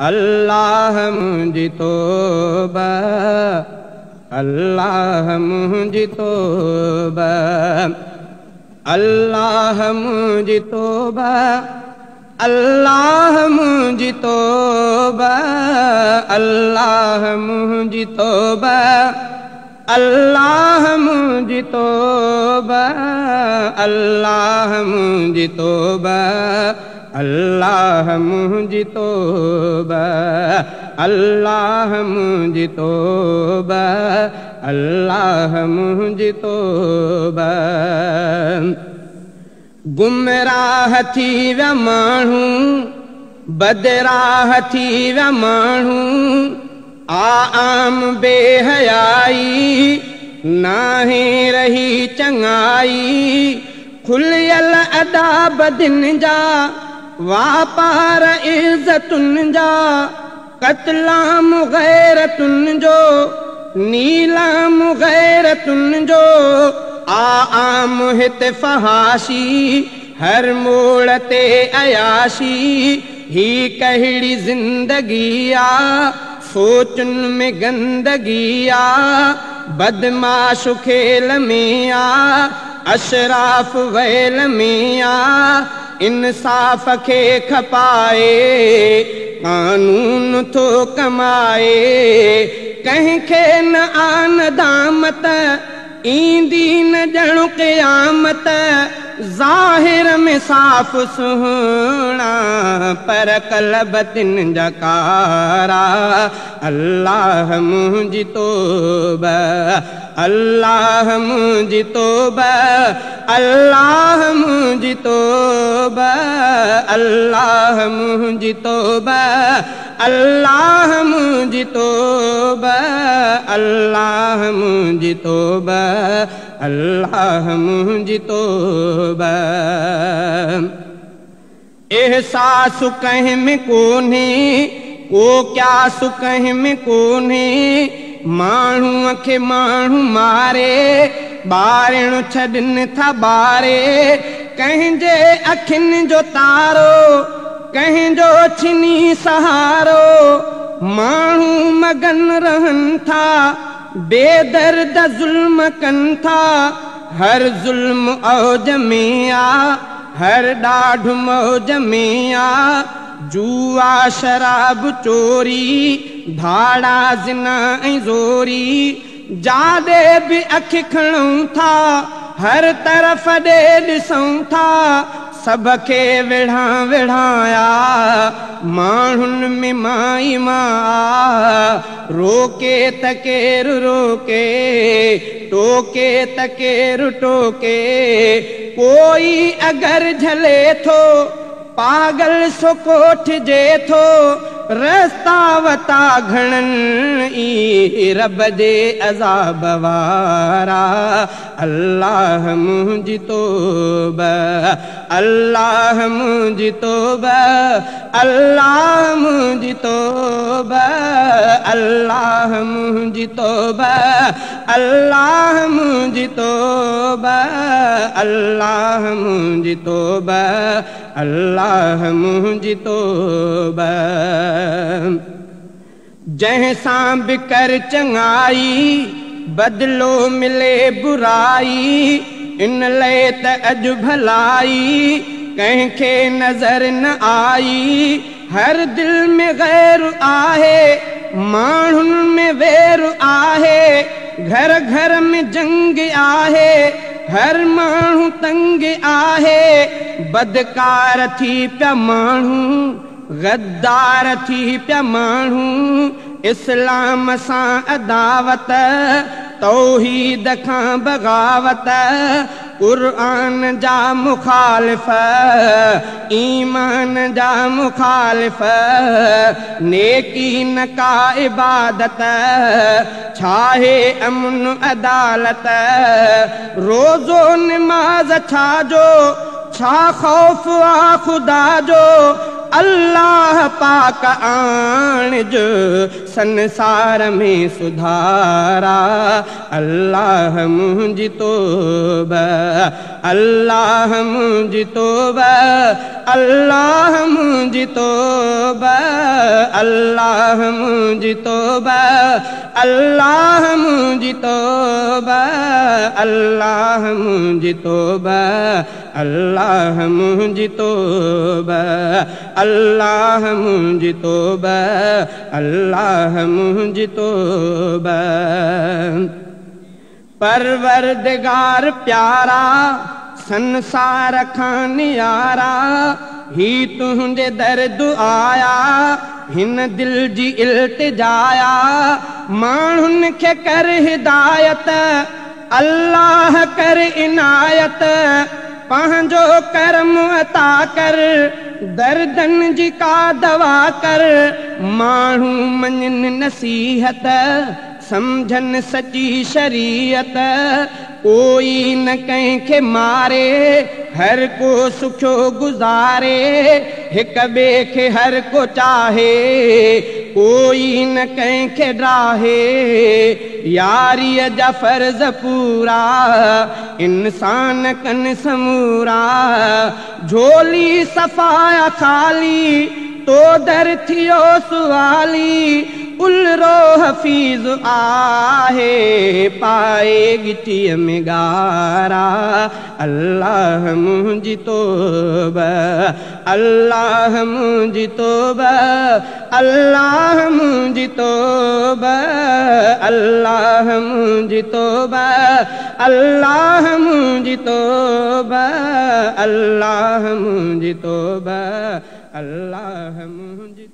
अल्लाह मुंहिंजी तौबा, अल्लाह मुंहिंजी तौबा, अल्लाह मुंहिंजी तौबा, अल्लाह मुंहिंजी तौबा, अल्लाह मुंहिंजी तौबा, अल्लाह मुंहिंजी तौबा, अल्लाह मुंहिंजी तौबा, अल्लाह मुंहिंजी तौबा, अल्लाह मुंहिंजी तौबा, अल्लाह मुंहिंजी तौबा। गुमराह थी विया माण्हू, बदराह थी विया माण्हू, आम बेहयाई नाहे रही चङाई, खुलियल अदाब दिन जा वापार इज़्ज़तुनि जा, क़त्लाम गैरतुनि जो नीलाम गैरतुनि जो, आम हित फहाशी हर मोड़ ते अयाशी, ही कहिड़ी ज़िंदगी आ सोचुन में गंदगी आ, बदमाश खेल में आ अशराफ वैल में आ, इंसाफ़ खे खपाए कानून थो कमाए, कंहिंखे न आन दामत ईंदी न ॼणु क़यामत, ज़ाहिर में साफ़ सुहिणा पर क़ल्ब जा कारा, अल्लाह मुंहिंजी तौबा, अल्लाह मुंहिंजी तौबा, अल्लाह मुंहिंजी तौबा, अल्लाह मुंहिंजी तौबा, अल्लाह मुंहिंजी तौबा, अल्लाह मुंहिंजी तौबा, अल्लाह मुंहिंजी तौबा। एहसास कंहिं में कोन्हे को क्यास कंहिं में कोन्हे, माण्हूअ खे माण्हू मारे ॿारिण छॾनि था ॿारे, कंहिंजे अखियुनि जो तारो कंहिंजो छिनी सहारो, माण्हू मगन रहनि था बेदर्द ज़ुल्म कनि था, हर ज़ुल्म औज में आ हर ॾाढ मौज में आ, जुआ शराब चोरी भाड़ा ज़िना ऐं ज़ोरी, जाॾे बि अखि खणूं था हर तरफ़ ॾे ॾिसूं था, सभ खे विढ़ा विढ़ाया माण्हुनि में माई मां, रोके त केरु रोके टोके त केरु टोके, कोई अगर झले थो पागल सो कोठिजे थो, रस्ता वता घणनि ई रब जे अज़ाब वारा, अल्लाह मुंहिंजी तौबा, अल्लाह मुंहिंजी तौबा, अल्लाह मुंहिंजी तौबा, अल्लाह मुंहिंजी तौबा, अल्लाह मुंहिंजी तौबा, अल्लाह मुंहिंजी तौबा, अल्लाह मुंहिंजी तौबा। जंहिंसां बि कर चङाई बदलो मिले बुराई, इन लाइ त अॼु भलाई कंहिंखे नज़र न आई, हर दिल में गैर आहे माण्हुनि में वेर आहे, घर घर में जंग आहे हर माण्हू तंग आहे, बदकार थी पिया माण्हू गद्दार थी पिया माण्हू, इस्लाम सां अदावत तौहीद खां बग़ावत, क़ुर्आन जा मुखालिफ़ ईमान जा मुखालिफ़, नेकी न का इबादत छाहे अमन अदालत, रोज़ो निमाज़ छाजो छा ख़ौफ़ आ ख़ुदा जो, अल्लाह पाक आणिज संसार में सुधारा, अल्लाह मुंहिंजी तौबा, अल्लाह मुंहिंजी तौबा, अल्लाह मुंहिंजी तौबा, अल्लाह मुंहिंजी तौबा, अल्लाह मुंहिंजी तौबा, अल्लाह मुंहिंजी तौबा, अल्लाह मुंहिंजी तौबा, अल्लाह मुंहिंजी तौबा, अल्लाह मुंहिंजी तौबा। परवरदिगार प्यारा संसार खां नियारा, ही तुंहिंजे दर्द आया, हिन दिल जी इल्तिजाया, माण्हुनि खे कर हिदायत, अल्लाह कर इनायत, पंहिंजो करम अता कर, दर्दन जी का दवा कर, माण्हू मञनि नसीहत, समझन सची शरीयत, कोई न कंहिंखे मारे, हर को सुखो गुज़ारे, हिक ॿिए खे हर को चाहे, कोई न कंहिंखे ड्राहे, यारीअ जा फर्ज़ पूरा, इंसान कन समूरा, झोली सफ़ाया खाली, तो दर थियो सुवाली, उलरो हफीज़ आहे, पाए गिटीअ में गारा, अल्लाह मुंहिंजी तौबा, अल्लाह मुंहिंजी तौबा, अल्लाह मुंहिंजी तौबा, अल्लाह मुंहिंजी तौबा, अल्लाह मुंहिंजी तौबा, अल्लाह मुंहिंजी तौबा, अल्लाह मुंहिंजी